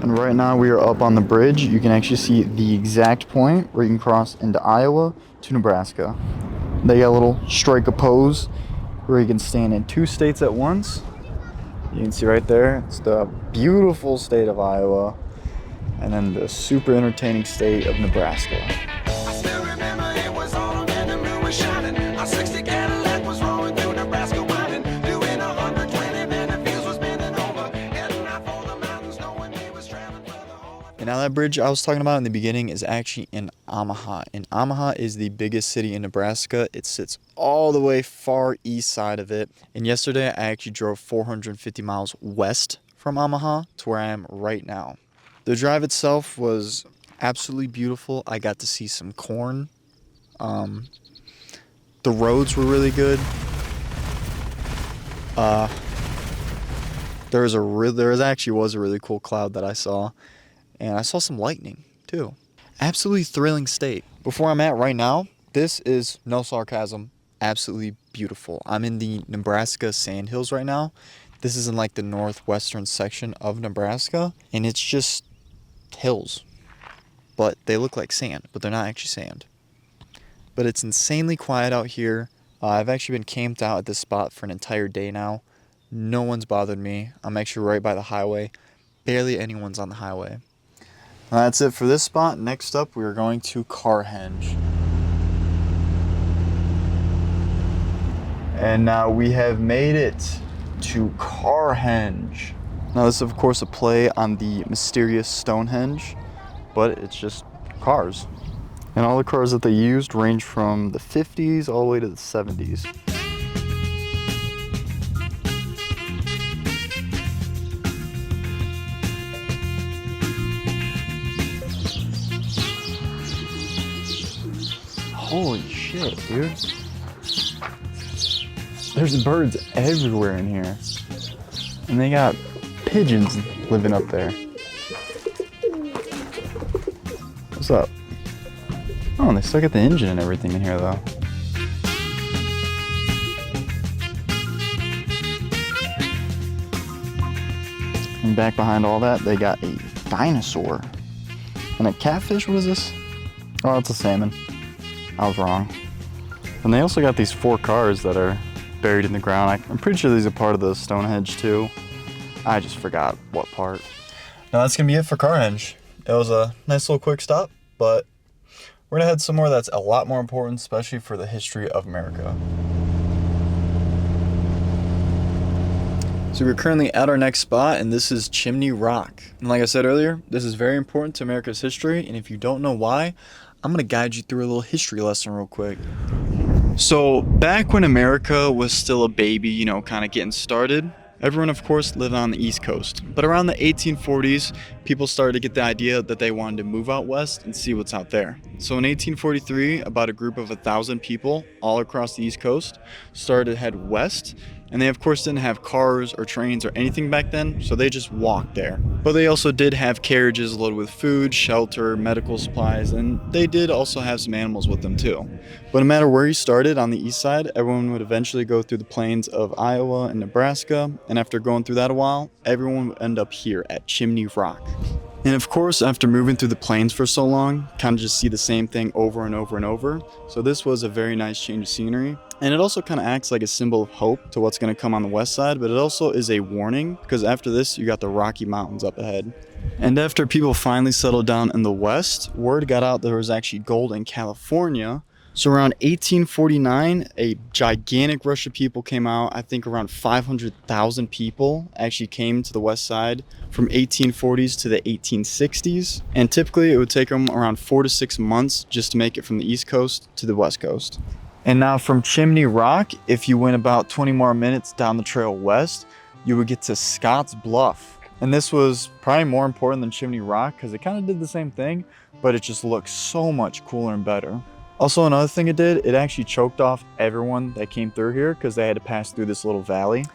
And right now we are up on the bridge. You can actually see the exact point where you can cross into Iowa to Nebraska. They got a little strike a pose where you can stand in 2 states at once. You can see right there, it's the beautiful state of Iowa, and then the super entertaining state of Nebraska. I still remember it was autumn and the moon was shining. Our 60 Cadillac was rolling through Nebraska winding, doing 120, then the fields was bending over, heading out for the mountains, knowing he was traveling for the whole. And now that bridge I was talking about in the beginning is actually in Omaha. And Omaha is the biggest city in Nebraska. It sits all the way far east side of it. And yesterday I actually drove 450 miles west from Omaha to where I am right now. The drive itself was absolutely beautiful. I got to see some corn. The roads were really good. There was a really cool cloud that I saw. And I saw some lightning, too. Absolutely thrilling state. Before I'm at right now, this is, no sarcasm, absolutely beautiful. I'm in the Nebraska Sandhills right now. This is in like the northwestern section of Nebraska. And it's just hills. But they look like sand, but they're not actually sand. But it's insanely quiet out here. I've actually been camped out at this spot for an entire day now. No one's bothered me. I'm actually right by the highway. Barely anyone's on the highway. That's it for this spot. Next up, we are going to Carhenge. And now we have made it to Carhenge. Now this is of course a play on the mysterious Stonehenge, but it's just cars. And all the cars that they used range from the 50s all the way to the 70s. Holy shit, dude. There's birds everywhere in here. And they got pigeons living up there. What's up? Oh, and they still got the engine and everything in here though. And back behind all that, they got a dinosaur. And a catfish, what is this? Oh, it's a salmon. I was wrong. And they also got these 4 cars that are buried in the ground. I'm pretty sure these are part of the Stonehenge too. I just forgot what part. Now that's gonna be it for Carhenge. It was a nice little quick stop, but we're gonna head somewhere that's a lot more important, especially for the history of America. So we're currently at our next spot, and this is Chimney Rock. And like I said earlier, this is very important to America's history, and if you don't know why, I'm gonna guide you through a little history lesson real quick. So back when America was still a baby, you know, kind of getting started, everyone of course lived on the East Coast. But around the 1840s, people started to get the idea that they wanted to move out west and see what's out there. So in 1843, about a group of 1,000 people all across the East Coast started to head west. And they of course didn't have cars or trains or anything back then, so they just walked there. But they also did have carriages loaded with food, shelter, medical supplies, and they did also have some animals with them too. But no matter where you started on the east side, everyone would eventually go through the plains of Iowa and Nebraska, and after going through that a while, everyone would end up here at Chimney Rock. And of course, after moving through the plains for so long, kind of just see the same thing over and over and over. So this was a very nice change of scenery. And it also kind of acts like a symbol of hope to what's going to come on the west side, but it also is a warning because after this, you got the Rocky Mountains up ahead. And after people finally settled down in the west, word got out there was actually gold in California. So around 1849, a gigantic rush of people came out. I think around 500,000 people actually came to the west side from 1840s to the 1860s. And typically it would take them around 4 to 6 months just to make it from the East Coast to the West Coast. And now from Chimney Rock, if you went about 20 more minutes down the trail west, you would get to Scotts Bluff. And this was probably more important than Chimney Rock because it kind of did the same thing, but it just looked so much cooler and better. Also, another thing it did, it actually choked off everyone that came through here because they had to pass through this little valley.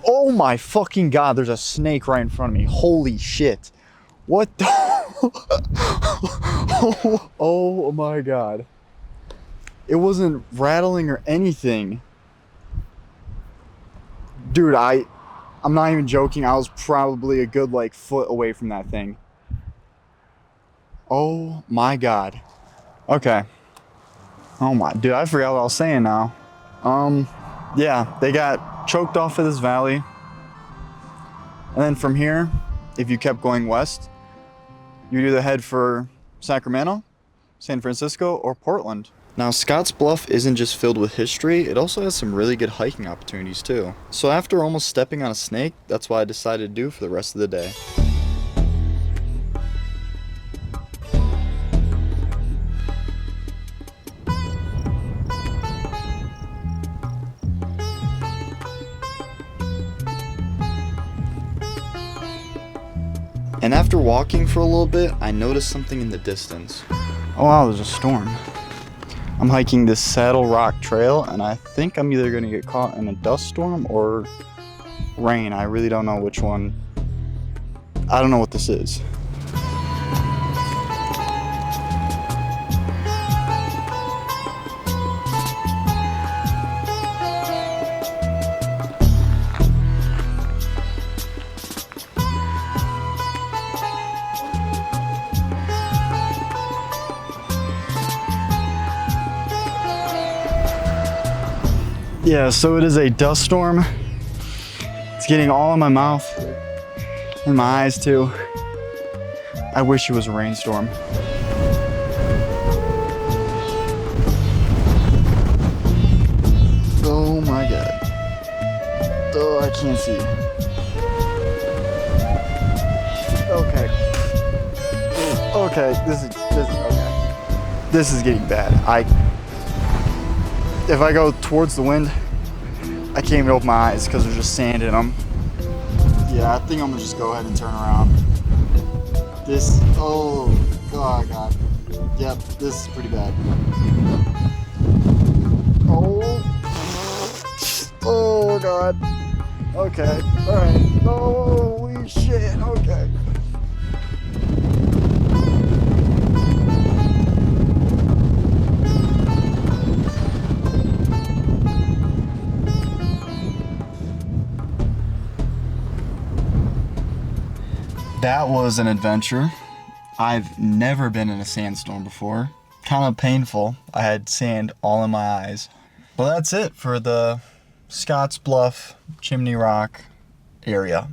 Oh my fucking God, there's a snake right in front of me. Holy shit. What the? Oh my God. It wasn't rattling or anything. Dude, I'm I'm not even joking. I was probably a good like foot away from that thing. Oh my God. Okay. Oh my, dude, I forgot what I was saying now. Yeah, they got choked off of this valley. And then from here, if you kept going west, you'd either head for Sacramento, San Francisco, or Portland. Now, Scotts Bluff isn't just filled with history, it also has some really good hiking opportunities too. So after almost stepping on a snake, that's what I decided to do for the rest of the day. And after walking for a little bit, I noticed something in the distance. Oh wow, there's a storm. I'm hiking this Saddle Rock Trail, and I think I'm either gonna get caught in a dust storm or rain. I really don't know which one. I don't know what this is. Yeah, so it is a dust storm. It's getting all in my mouth and my eyes too. I wish it was a rainstorm. Oh my God. Oh, I can't see. Okay. Okay, this is okay. This is getting bad. If I go towards the wind, I can't even open my eyes because there's just sand in them. Yeah, I think I'm gonna just go ahead and turn around. Oh God. Yep, this is pretty bad. Oh God. Okay, all right. Holy shit, okay. That was an adventure. I've never been in a sandstorm before. Kind of painful. I had sand all in my eyes. Well, that's it for the Scotts Bluff, Chimney Rock area.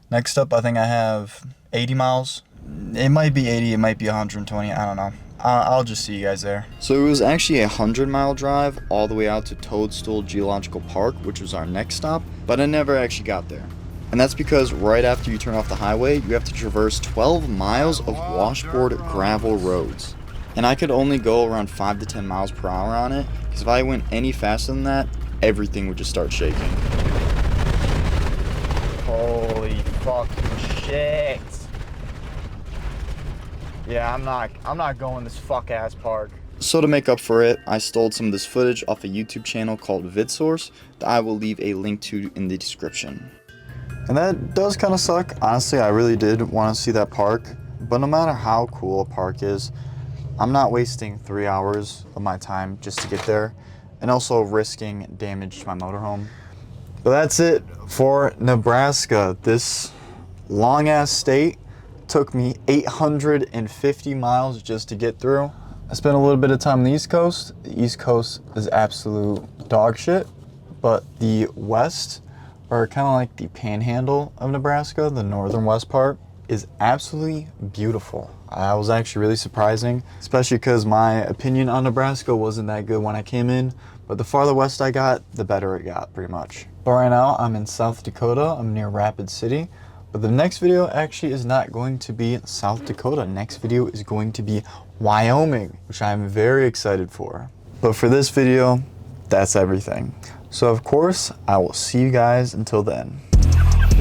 Next up, I think I have 80 miles. It might be 80, it might be 120, I don't know. I'll just see you guys there. So it was actually a 100-mile drive all the way out to Toadstool Geological Park, which was our next stop, but I never actually got there. And that's because right after you turn off the highway, you have to traverse 12 miles of washboard gravel roads. And I could only go around 5 to 10 miles per hour on it, because if I went any faster than that, everything would just start shaking. Holy fucking shit. Yeah, I'm not going this fuck ass park. So to make up for it, I stole some of this footage off a YouTube channel called VidSource that I will leave a link to in the description. And that does kind of suck. Honestly, I really did want to see that park, but no matter how cool a park is, I'm not wasting 3 hours of my time just to get there, and also risking damage to my motorhome. But that's it for Nebraska. This long ass state took me 850 miles just to get through. I spent a little bit of time on the East Coast. The East Coast is absolute dog shit, but the West, or kind of like the panhandle of Nebraska, the northern west part, is absolutely beautiful. I was actually really surprising, especially because my opinion on Nebraska wasn't that good when I came in, but the farther west I got, the better it got, pretty much. But right now, I'm in South Dakota. I'm near Rapid City, but the next video actually is not going to be South Dakota. Next video is going to be Wyoming, which I'm very excited for. But for this video, that's everything. So of course, I will see you guys until then.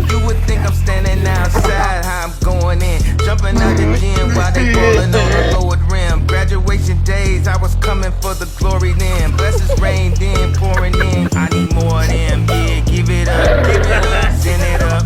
You would think I'm standing outside, how I'm going in, jumping out the gym while they rolling on the lowered rim. Graduation days, I was coming for the glory then. Blessings rained in, pouring in. I need more of them, yeah, give it up, send it up.